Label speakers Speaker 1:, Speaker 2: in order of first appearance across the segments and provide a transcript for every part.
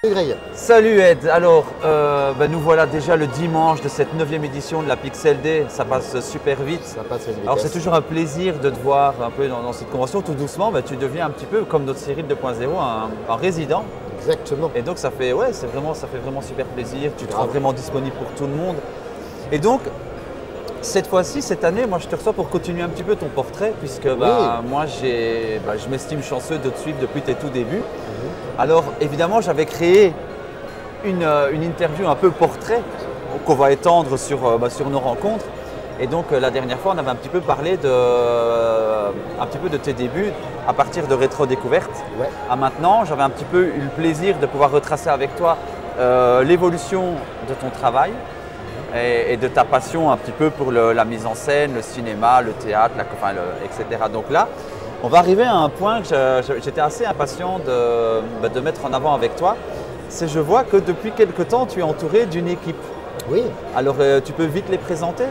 Speaker 1: Greg.
Speaker 2: Salut Ed, alors nous voilà déjà le dimanche de cette 9e édition de la Pixel Day, ça passe super vite.
Speaker 1: Ça passe à une
Speaker 2: Alors c'est
Speaker 1: vitesse.
Speaker 2: toujours un plaisir de te voir un peu dans cette convention, tout doucement tu deviens un petit peu comme notre série de 2.0, un résident.
Speaker 1: Exactement.
Speaker 2: Et donc ça fait vraiment super plaisir, tu te rends
Speaker 1: Bravo.
Speaker 2: vraiment disponible pour tout le monde. Et donc cette fois-ci, cette année, moi je te reçois pour continuer un petit peu ton portrait puisque moi je m'estime chanceux de te suivre depuis tes tout débuts. Alors évidemment j'avais créé une interview un peu portrait qu'on va étendre sur nos rencontres. Et donc la dernière fois on avait un petit peu parlé de tes débuts à partir de Rétro Découverte.
Speaker 1: Ouais.
Speaker 2: À maintenant j'avais un petit peu eu le plaisir de pouvoir retracer avec toi l'évolution de ton travail et de ta passion un petit peu pour la mise en scène, le cinéma, le théâtre, etc. Donc là, on va arriver à un point que j'étais assez impatient de mettre en avant avec toi. C'est je vois que depuis quelque temps, tu es entouré d'une équipe.
Speaker 1: Oui.
Speaker 2: Alors, tu peux vite les présenter?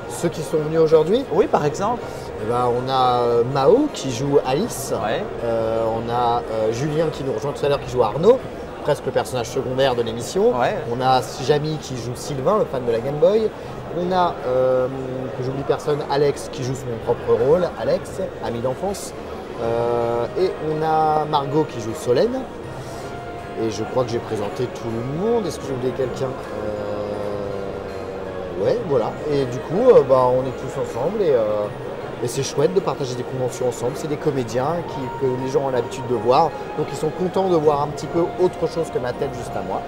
Speaker 1: Ceux qui sont venus aujourd'hui,
Speaker 2: Oui, par exemple.
Speaker 1: on a Mao qui joue Alice.
Speaker 2: Ouais.
Speaker 1: On a Julien qui nous rejoint tout à l'heure qui joue Arnaud, presque le personnage secondaire de l'émission.
Speaker 2: Ouais.
Speaker 1: On a Jamy qui joue Sylvain, le fan de la Game Boy. On a, que j'oublie personne, Alex qui joue son propre rôle, Alex, ami d'enfance. Et on a Margot qui joue Solène. Et je crois que j'ai présenté tout le monde. Est-ce que j'ai oublié quelqu'un? Ouais, voilà. Et du coup, on est tous ensemble et c'est chouette de partager des conventions ensemble. C'est des comédiens que les gens ont l'habitude de voir. Donc ils sont contents de voir un petit peu autre chose que ma tête juste à moi.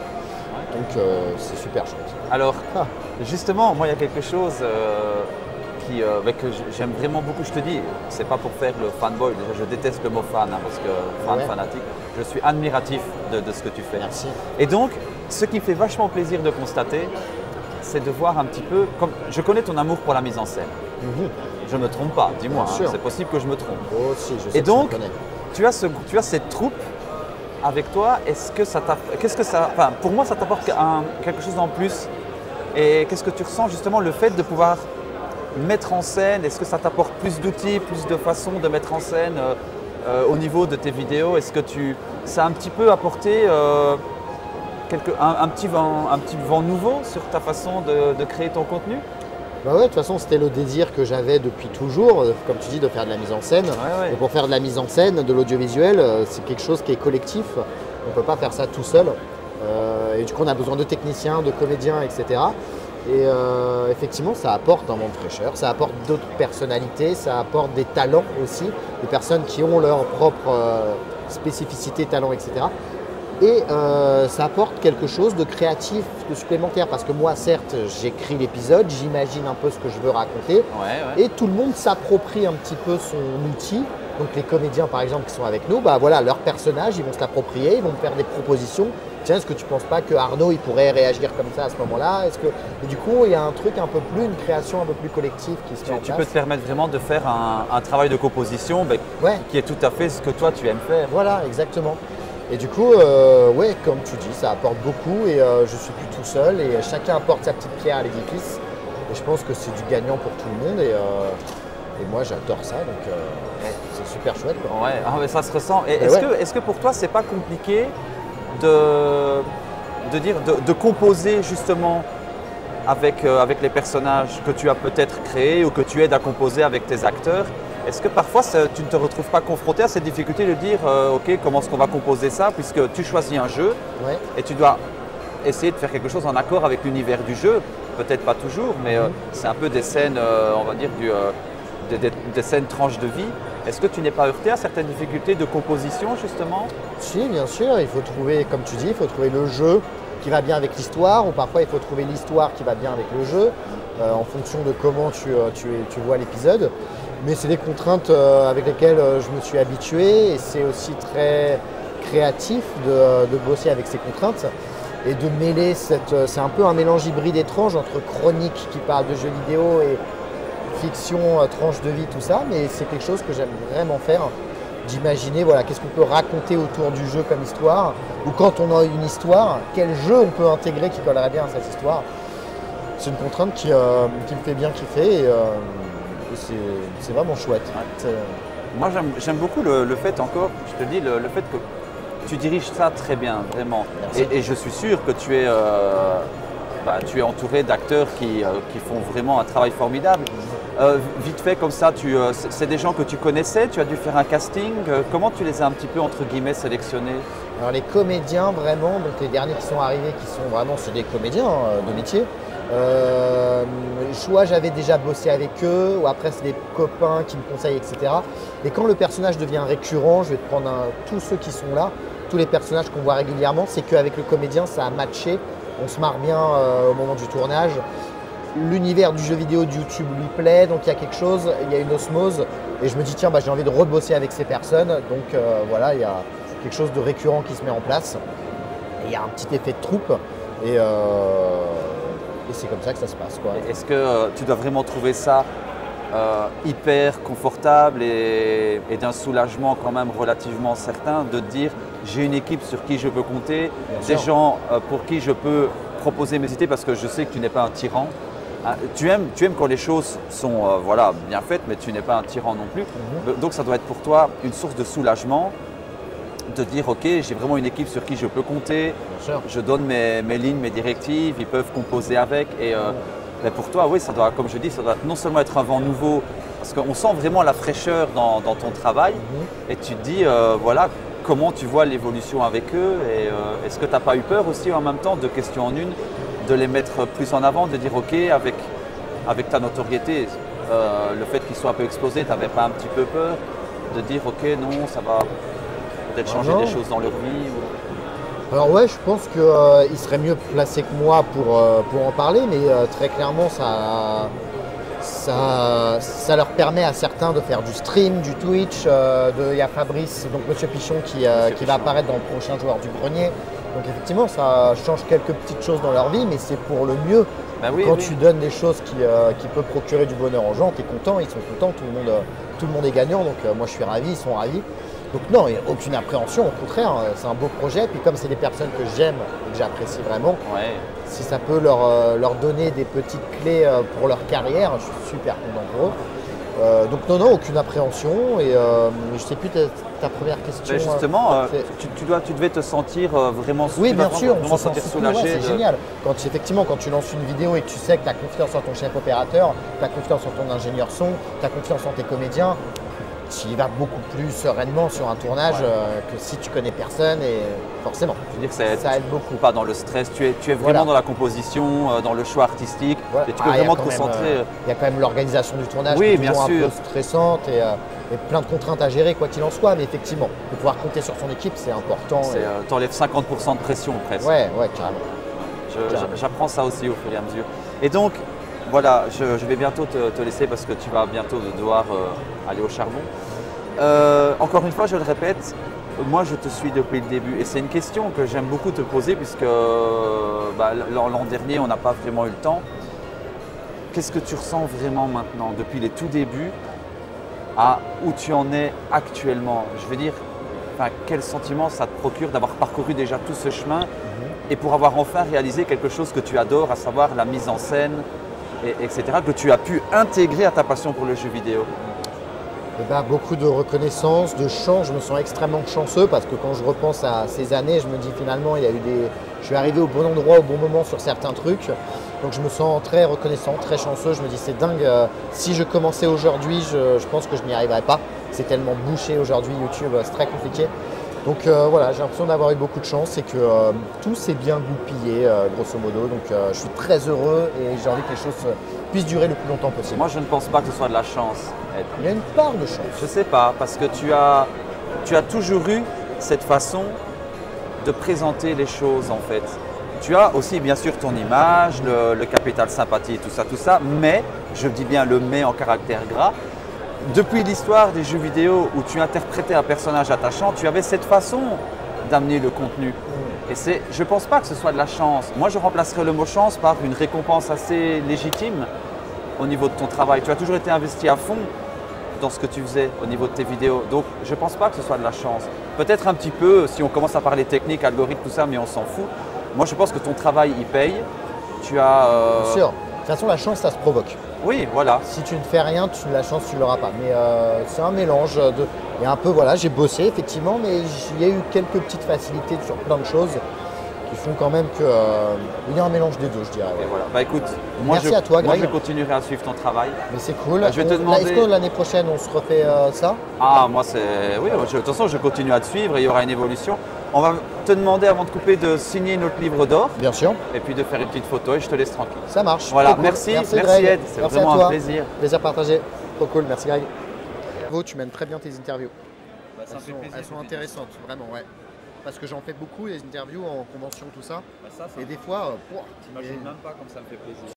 Speaker 1: Donc c'est super chouette.
Speaker 2: Alors, justement, moi, il y a quelque chose que j'aime vraiment beaucoup. Je te dis, c'est pas pour faire le fanboy. Déjà, je déteste le mot fan, parce que
Speaker 1: Ouais.
Speaker 2: fanatique. Je suis admiratif de ce que tu fais.
Speaker 1: Merci.
Speaker 2: Et donc, ce qui me fait vachement plaisir de constater, c'est de voir un petit peu. Comme je connais ton amour pour la mise en scène. Je ne me trompe pas, dis-moi.
Speaker 1: Bien sûr.
Speaker 2: C'est possible que je me trompe.
Speaker 1: Oh, si, je sais
Speaker 2: Et
Speaker 1: que tu
Speaker 2: donc,
Speaker 1: me connais.
Speaker 2: tu as cette troupe avec toi. Est-ce que ça pour moi, ça t'apporte quelque chose en plus. Et qu'est-ce que tu ressens justement le fait de pouvoir mettre en scène? Est-ce que ça t'apporte plus d'outils, plus de façons de mettre en scène au niveau de tes vidéos? Est-ce que ça a un petit peu apporté un petit vent nouveau sur ta façon de créer ton contenu?
Speaker 1: Bah ouais, de toute façon, c'était le désir que j'avais depuis toujours, comme tu dis, de faire de la mise en scène.
Speaker 2: Ouais.
Speaker 1: Et pour faire de la mise en scène, de l'audiovisuel, c'est quelque chose qui est collectif. On ne peut pas faire ça tout seul. Et du coup, on a besoin de techniciens, de comédiens, etc. Et effectivement, ça apporte un vent de fraîcheur, ça apporte d'autres personnalités, ça apporte des talents aussi, des personnes qui ont leur propre spécificité, talent, etc. Et ça apporte quelque chose de créatif, de supplémentaire, parce que moi, certes, j'écris l'épisode, j'imagine un peu ce que je veux raconter, et tout le monde s'approprie un petit peu son outil. Donc les comédiens, par exemple, qui sont avec nous, leur personnage, ils vont se l'approprier, ils vont me faire des propositions. Tiens, est-ce que tu ne penses pas que Arnaud, il pourrait réagir comme ça à ce moment-là? Et du coup, il y a un truc un peu plus, une création un peu plus collective qui se met en
Speaker 2: Tu
Speaker 1: place.
Speaker 2: peux te permettre vraiment de faire un travail de composition
Speaker 1: Ouais.
Speaker 2: qui est tout à fait ce que toi tu aimes faire.
Speaker 1: Voilà, exactement. Et du coup, comme tu dis, ça apporte beaucoup et je suis plus tout seul et chacun apporte sa petite pierre à l'édifice. Et je pense que c'est du gagnant pour tout le monde et moi j'adore ça, donc c'est super chouette, quoi.
Speaker 2: Ouais, mais ça se ressent. Et
Speaker 1: Mais
Speaker 2: est-ce que pour toi c'est pas compliqué de composer justement avec les personnages que tu as peut-être créés ou que tu aides à composer avec tes acteurs? Est-ce que parfois tu ne te retrouves pas confronté à cette difficulté de dire ok, comment est-ce qu'on va composer ça, puisque tu choisis un jeu
Speaker 1: Ouais.
Speaker 2: et tu dois essayer de faire quelque chose en accord avec l'univers du jeu, peut-être pas toujours, mais c'est un peu des scènes, on va dire, des scènes tranches de vie. Est-ce que tu n'es pas heurté à certaines difficultés de composition justement?
Speaker 1: Si, bien sûr, il faut trouver, comme tu dis, il faut trouver le jeu qui va bien avec l'histoire, ou parfois il faut trouver l'histoire qui va bien avec le jeu, en fonction de comment tu vois l'épisode. Mais c'est des contraintes avec lesquelles je me suis habitué et c'est aussi très créatif de bosser avec ces contraintes et de mêler c'est un peu un mélange hybride étrange entre chronique qui parle de jeux vidéo et fiction, tranche de vie, tout ça, mais c'est quelque chose que j'aime vraiment faire, d'imaginer qu'est-ce qu'on peut raconter autour du jeu comme histoire, ou quand on a une histoire, quel jeu on peut intégrer qui collerait bien à cette histoire. C'est une contrainte qui me fait bien kiffer et c'est vraiment chouette.
Speaker 2: Moi j'aime beaucoup le fait encore, je te dis, le fait que tu diriges ça très bien, vraiment. Et je suis sûr que tu es entouré d'acteurs qui font vraiment un travail formidable. Vite fait comme ça, c'est des gens que tu connaissais, tu as dû faire un casting. Comment tu les as un petit peu entre guillemets sélectionnés?
Speaker 1: Alors les comédiens vraiment, donc les derniers qui sont arrivés, qui sont vraiment, c'est des comédiens de métier. Soit j'avais déjà bossé avec eux, ou après c'est des copains qui me conseillent, etc. Et quand le personnage devient récurrent, je vais te prendre tous ceux qui sont là, tous les personnages qu'on voit régulièrement, c'est qu'avec le comédien ça a matché, on se marre bien au moment du tournage. L'univers du jeu vidéo de YouTube lui plaît, donc il y a quelque chose, il y a une osmose, et je me dis tiens j'ai envie de rebosser avec ces personnes, donc voilà, il y a quelque chose de récurrent qui se met en place, et il y a un petit effet de troupe, et c'est comme ça que ça se passe, quoi.
Speaker 2: Est-ce que tu dois vraiment trouver ça hyper confortable et d'un soulagement quand même relativement certain de te dire j'ai une équipe sur qui je peux compter, des gens pour qui je peux proposer mes idées parce que je sais que tu n'es pas un tyran. Tu aimes quand les choses sont voilà, bien faites, mais tu n'es pas un tyran non plus. Donc ça doit être pour toi une source de soulagement de dire ok, j'ai vraiment une équipe sur qui je peux compter, je donne mes lignes, mes directives, ils peuvent composer avec. Et mais pour toi, oui, ça doit, comme je dis, ça doit non seulement être un vent nouveau, parce qu'on sent vraiment la fraîcheur dans ton travail, et tu te dis voilà, comment tu vois l'évolution avec eux, et est-ce que tu n'as pas eu peur aussi en même temps, de question en une, de les mettre plus en avant, de dire ok, avec ta notoriété, le fait qu'ils soient un peu exposés, tu n'avais pas un petit peu peur de dire ok, non, ça va peut-être changer des choses dans leur vie
Speaker 1: Alors ouais, je pense qu'ils seraient mieux placés que moi pour en parler, mais très clairement ça leur permet à certains de faire du stream, du Twitch. Il y a Fabrice, donc Monsieur Pichon, qui va apparaître dans le prochain Joueur du Grenier. Donc effectivement, ça change quelques petites choses dans leur vie, mais c'est pour le mieux. Quand tu donnes des choses qui peuvent procurer du bonheur aux gens, tu es content, ils sont contents, tout le monde est gagnant. Donc moi je suis ravi, ils sont ravis. Donc non, il n'y a aucune appréhension, au contraire, c'est un beau projet. Puis comme c'est des personnes que j'aime et que j'apprécie vraiment, si ça peut leur donner des petites clés pour leur carrière, je suis super content pour eux. Donc non, aucune appréhension. Et je ne sais plus ta première question.
Speaker 2: Mais justement, tu devais te sentir vraiment
Speaker 1: soulagé. Oui, bien sûr,
Speaker 2: vraiment sentir soulagé.
Speaker 1: Ouais, c'est génial. Effectivement, quand tu lances une vidéo et que tu sais que tu as confiance en ton chef opérateur, tu as confiance en ton ingénieur son, tu as confiance en tes comédiens, tu y vas beaucoup plus sereinement sur un tournage que si tu connais personne, et forcément.
Speaker 2: Je veux dire que ça aide beaucoup. Pas dans le stress, tu es vraiment dans la composition, dans le choix artistique, et tu peux vraiment te concentrer.
Speaker 1: Il y a quand même l'organisation du tournage
Speaker 2: qui est
Speaker 1: bien sûr un peu stressante et plein de contraintes à gérer quoi qu'il en soit, mais effectivement, de pouvoir compter sur son équipe, c'est important.
Speaker 2: Tu enlèves 50% de pression presque.
Speaker 1: Ouais, carrément.
Speaker 2: J'apprends ça aussi au fur et à mesure. Et donc, voilà, je vais bientôt te laisser parce que tu vas bientôt devoir aller au charbon. Encore une fois, je le répète, moi je te suis depuis le début et c'est une question que j'aime beaucoup te poser puisque l'an dernier on n'a pas vraiment eu le temps. Qu'est-ce que tu ressens vraiment maintenant depuis les tout débuts à où tu en es actuellement? Je veux dire, quel sentiment ça te procure d'avoir parcouru déjà tout ce chemin et pour avoir enfin réalisé quelque chose que tu adores, à savoir la mise en scène, etc., que tu as pu intégrer à ta passion pour le jeu vidéo?
Speaker 1: Beaucoup de reconnaissance, de chance. Je me sens extrêmement chanceux parce que quand je repense à ces années, je me dis finalement, je suis arrivé au bon endroit, au bon moment sur certains trucs. Donc je me sens très reconnaissant, très chanceux. Je me dis c'est dingue, si je commençais aujourd'hui, je pense que je n'y arriverais pas. C'est tellement bouché aujourd'hui YouTube, c'est très compliqué. Donc voilà, j'ai l'impression d'avoir eu beaucoup de chance et que tout s'est bien goupillé, grosso modo. Donc je suis très heureux et j'ai envie que les choses puissent durer le plus longtemps possible.
Speaker 2: Moi, je ne pense pas que ce soit de la chance.
Speaker 1: Il y a une part de chance.
Speaker 2: Je ne sais pas, parce que tu as toujours eu cette façon de présenter les choses en fait. Tu as aussi bien sûr ton image, le capital sympathie, tout ça, mais, je dis bien le mais en caractère gras, depuis l'histoire des jeux vidéo où tu interprétais un personnage attachant, tu avais cette façon d'amener le contenu. Et je ne pense pas que ce soit de la chance. Moi, je remplacerais le mot chance par une récompense assez légitime au niveau de ton travail. Tu as toujours été investi à fond dans ce que tu faisais au niveau de tes vidéos. Donc, je ne pense pas que ce soit de la chance. Peut-être un petit peu si on commence à parler technique, algorithme, tout ça, mais on s'en fout. Moi, je pense que ton travail, il paye. Tu as…
Speaker 1: Bien sûr. De toute façon, la chance, ça se provoque.
Speaker 2: Oui, voilà.
Speaker 1: Si tu ne fais rien, la chance, tu ne l'auras pas. Mais c'est un mélange. Et un peu, voilà, j'ai bossé effectivement, mais il y a eu quelques petites facilités sur plein de choses qui font quand même qu'il y a un mélange des deux, je dirais.
Speaker 2: Et voilà. Bah écoute, moi,
Speaker 1: Merci à toi,
Speaker 2: moi
Speaker 1: Greg.
Speaker 2: je continuerai à suivre ton travail.
Speaker 1: Mais c'est cool.
Speaker 2: Je vais te demander-
Speaker 1: Est-ce que l'année prochaine, on se refait ça?
Speaker 2: Ah, moi c'est. Oui, de toute façon, je continue à te suivre et il y aura une évolution. On va te demander avant de couper de signer notre livre d'or
Speaker 1: Bien sûr.
Speaker 2: et puis de faire une petite photo et je te laisse tranquille.
Speaker 1: Ça marche.
Speaker 2: Voilà,
Speaker 1: Trop cool.
Speaker 2: merci
Speaker 1: Greg.
Speaker 2: Ed, c'est
Speaker 1: Merci
Speaker 2: vraiment
Speaker 1: à toi.
Speaker 2: un plaisir.
Speaker 1: Plaisir partagé. Trop cool, merci Greg. Bravo, tu mènes très bien tes interviews.
Speaker 2: Ça me fait plaisir
Speaker 1: Elles sont
Speaker 2: que tu dises
Speaker 1: intéressantes, vraiment, ouais. Parce que j'en fais beaucoup, les interviews en convention, tout ça.
Speaker 2: ça.
Speaker 1: Et des fois,
Speaker 2: T'imagines même pas comme ça me fait plaisir.